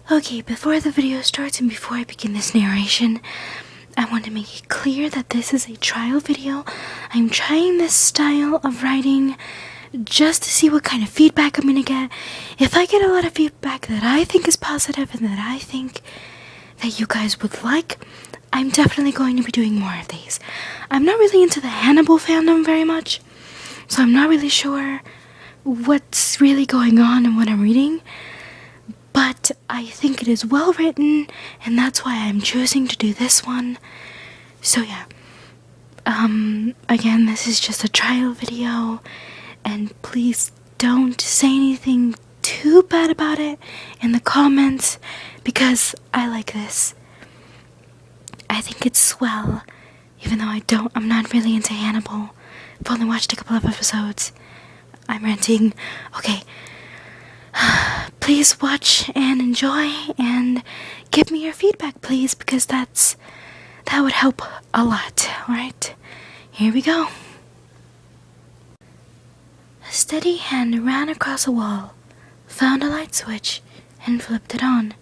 Okay, before the video starts and before I begin this narration, I want to make it clear that this is a trial video. I'm trying this style of writing just to see what kind of feedback I'm going to get. If I get a lot of feedback that I think is positive and that I think that you guys would like, I'm definitely going to be doing more of these. I'm not really into the Hannibal fandom very much, so I'm not really sure what's really going on and what I'm reading. But I think it is well written, and that's why I'm choosing to do this one. So yeah. Again, this is just a trial video, and please don't say anything too bad about it in the comments, because I like this. I think it's swell, even though I'm not really into Hannibal. I've only watched a couple of episodes. I'm ranting. Okay. Please watch and enjoy and give me your feedback, please, because that would help a lot. Alright, here we go. A steady hand ran across a wall, found a light switch, and flipped it on.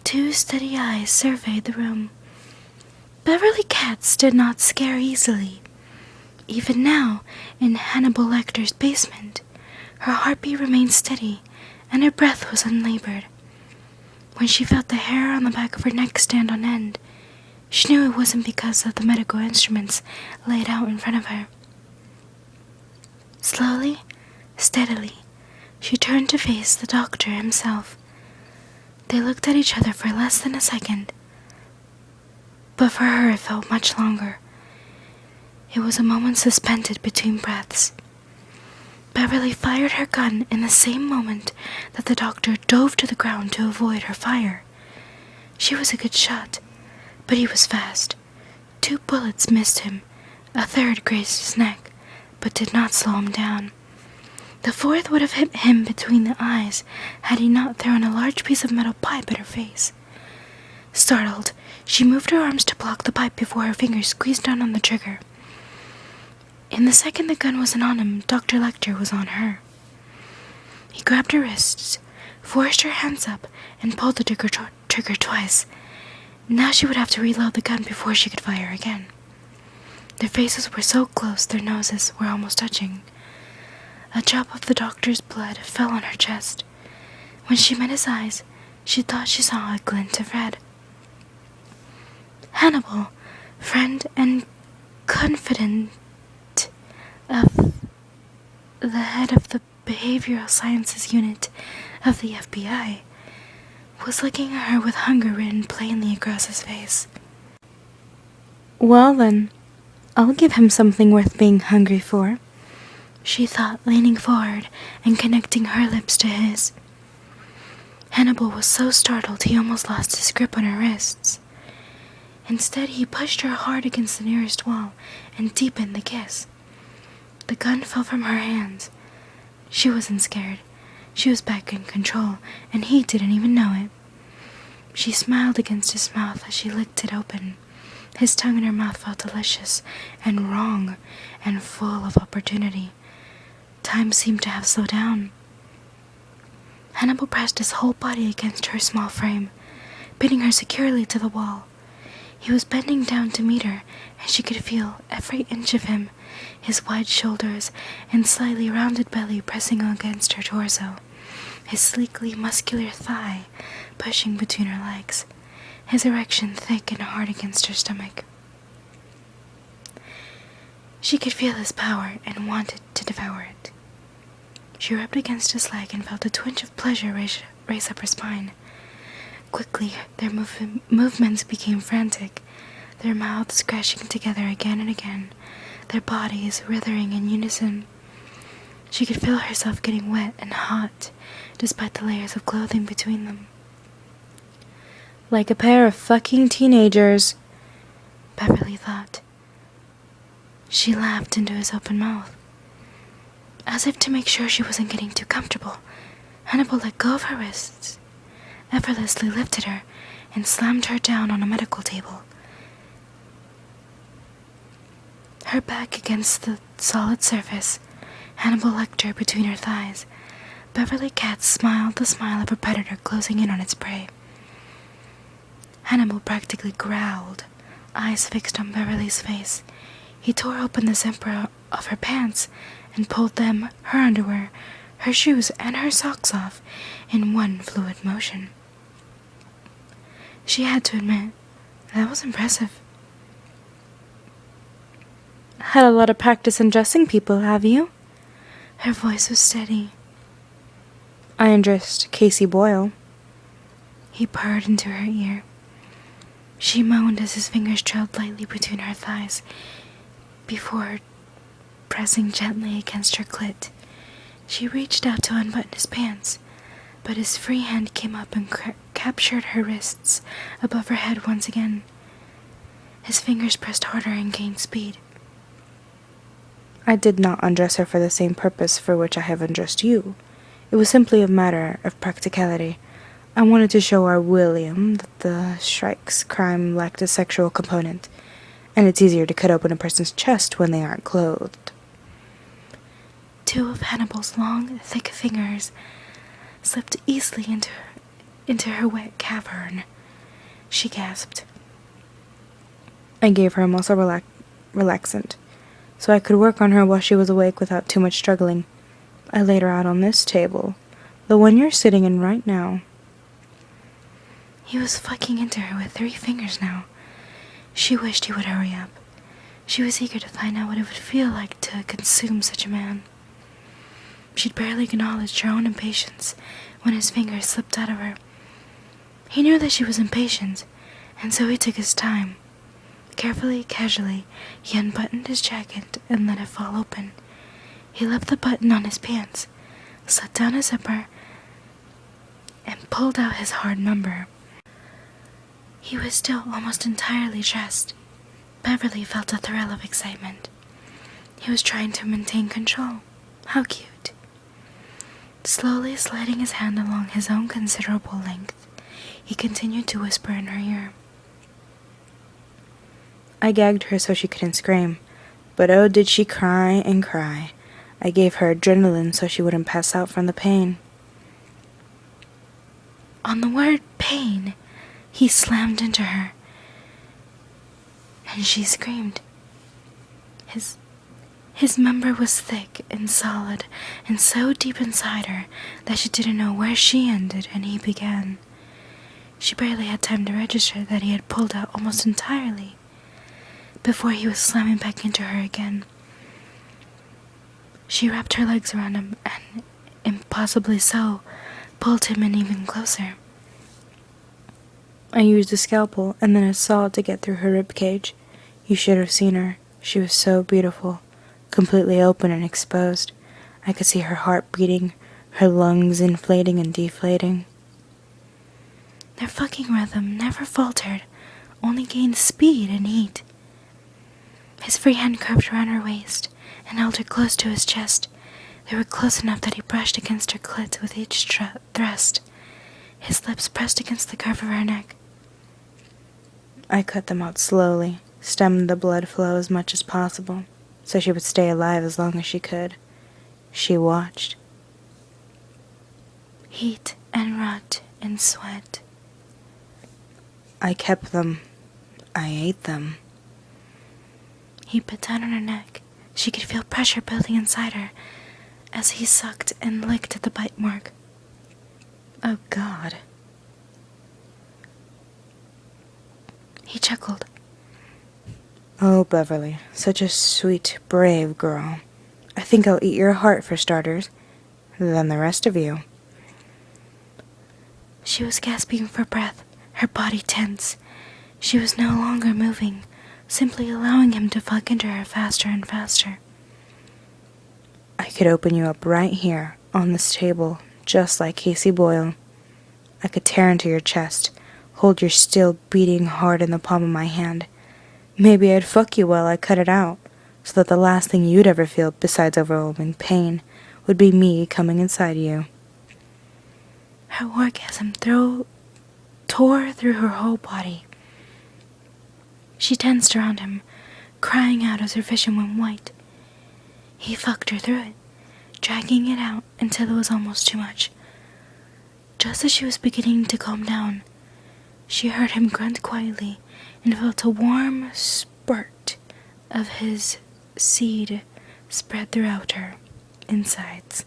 Two steady eyes surveyed the room. Beverly Cats did not scare easily. Even now, in Hannibal Lecter's basement, her heartbeat remained steady, and her breath was unlabored. When she felt the hair on the back of her neck stand on end, she knew it wasn't because of the medical instruments laid out in front of her. Slowly, steadily, she turned to face the doctor himself. They looked at each other for less than a second, but for her it felt much longer. It was a moment suspended between breaths. Beverly fired her gun in the same moment that the doctor dove to the ground to avoid her fire. She was a good shot, but he was fast. 2 bullets missed him, a third grazed his neck, but did not slow him down. The 4th would have hit him between the eyes had he not thrown a large piece of metal pipe at her face. Startled, she moved her arms to block the pipe before her fingers squeezed down on the trigger. In the second the gun wasn't on him, Dr. Lecter was on her. He grabbed her wrists, forced her hands up, and pulled the trigger twice. Now she would have to reload the gun before she could fire again. Their faces were so close their noses were almost touching. A drop of the doctor's blood fell on her chest. When she met his eyes, she thought she saw a glint of red. Hannibal, friend and confidant of the head of the Behavioral Sciences Unit of the FBI, was looking at her with hunger written plainly across his face. Well then, I'll give him something worth being hungry for, she thought, leaning forward and connecting her lips to his. Hannibal was so startled he almost lost his grip on her wrists. Instead, he pushed her hard against the nearest wall and deepened the kiss. The gun fell from her hands. She wasn't scared. She was back in control, and he didn't even know it. She smiled against his mouth as she licked it open. His tongue in her mouth felt delicious and wrong and full of opportunity. Time seemed to have slowed down. Hannibal pressed his whole body against her small frame, pinning her securely to the wall. He was bending down to meet her, and she could feel every inch of him, his wide shoulders and slightly rounded belly pressing against her torso, his sleekly muscular thigh pushing between her legs, his erection thick and hard against her stomach. She could feel his power and wanted to devour it. She rubbed against his leg and felt a twinge of pleasure race up her spine. Quickly, their movements became frantic, their mouths crashing together again and again, their bodies writhing in unison. She could feel herself getting wet and hot, despite the layers of clothing between them. Like a pair of fucking teenagers, Beverly thought. She laughed into his open mouth. As if to make sure she wasn't getting too comfortable, Hannibal let go of her wrists, effortlessly lifted her, and slammed her down on a medical table. Her back against the solid surface, Hannibal Lecter between her thighs, Beverly Cat smiled the smile of a predator closing in on its prey. Hannibal practically growled, eyes fixed on Beverly's face. He tore open the zipper of her pants and pulled them, her underwear, her shoes, and her socks off in one fluid motion. She had to admit, that was impressive. Had a lot of practice undressing people, have you? Her voice was steady. I undressed Casey Boyle. He purred into her ear. She moaned as his fingers trailed lightly between her thighs before pressing gently against her clit. She reached out to unbutton his pants, but his free hand came up and captured her wrists above her head once again. His fingers pressed harder and gained speed. I did not undress her for the same purpose for which I have undressed you. It was simply a matter of practicality. I wanted to show our William that the Shrike's crime lacked a sexual component, and it's easier to cut open a person's chest when they aren't clothed. Two of Hannibal's long, thick fingers slipped easily into her wet cavern. She gasped. I gave her a muscle relaxant, so I could work on her while she was awake without too much struggling. I laid her out on this table, the one you're sitting in right now. He was fucking into her with 3 fingers now. She wished he would hurry up. She was eager to find out what it would feel like to consume such a man. She'd barely acknowledged her own impatience when his fingers slipped out of her. He knew that she was impatient, and so he took his time. Carefully, casually, he unbuttoned his jacket and let it fall open. He left the button on his pants, slit down his zipper, and pulled out his hard number. He was still almost entirely dressed. Beverly felt a thrill of excitement. He was trying to maintain control. How cute. Slowly sliding his hand along his own considerable length, he continued to whisper in her ear. I gagged her so she couldn't scream, but oh did she cry and cry. I gave her adrenaline so she wouldn't pass out from the pain. On the word pain, he slammed into her, and she screamed. His member was thick and solid, and so deep inside her that she didn't know where she ended and he began. She barely had time to register that he had pulled out almost entirely before he was slamming back into her again. She wrapped her legs around him and, impossibly so, pulled him in even closer. I used a scalpel and then a saw to get through her ribcage. You should have seen her. She was so beautiful, completely open and exposed. I could see her heart beating, her lungs inflating and deflating. Their fucking rhythm never faltered, only gained speed and heat. His free hand curved around her waist and held her close to his chest. They were close enough that he brushed against her clit with each thrust. His lips pressed against the curve of her neck. I cut them out slowly, stemmed the blood flow as much as possible, so she would stay alive as long as she could. She watched. Heat and rot and sweat. I kept them. I ate them. He bit down on her neck. She could feel pressure building inside her as he sucked and licked at the bite mark. Oh, God. He chuckled. Oh, Beverly, such a sweet, brave girl. I think I'll eat your heart for starters, then the rest of you. She was gasping for breath, her body tense. She was no longer moving, simply allowing him to fuck into her faster and faster. I could open you up right here, on this table, just like Casey Boyle. I could tear into your chest, hold your still beating heart in the palm of my hand. Maybe I'd fuck you while I cut it out, so that the last thing you'd ever feel besides overwhelming pain would be me coming inside you. Her orgasm tore through her whole body. She tensed around him, crying out as her vision went white. He fucked her through it, dragging it out until it was almost too much. Just as she was beginning to calm down, She heard him grunt quietly and felt a warm spurt of his seed spread throughout her insides.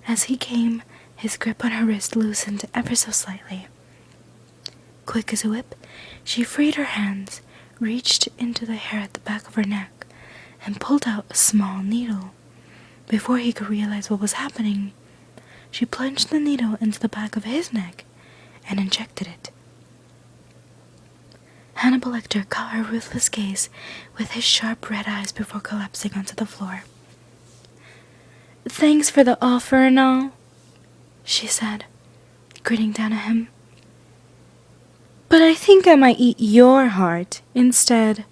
As he came, his grip on her wrist loosened ever so slightly. Quick as a whip, she freed her hands, reached into the hair at the back of her neck, and pulled out a small needle. Before he could realize what was happening, she plunged the needle into the back of his neck and injected it. Hannibal Lecter caught her ruthless gaze with his sharp red eyes before collapsing onto the floor. "Thanks for the offer and all," she said, grinning down at him. "But I think I might eat your heart instead."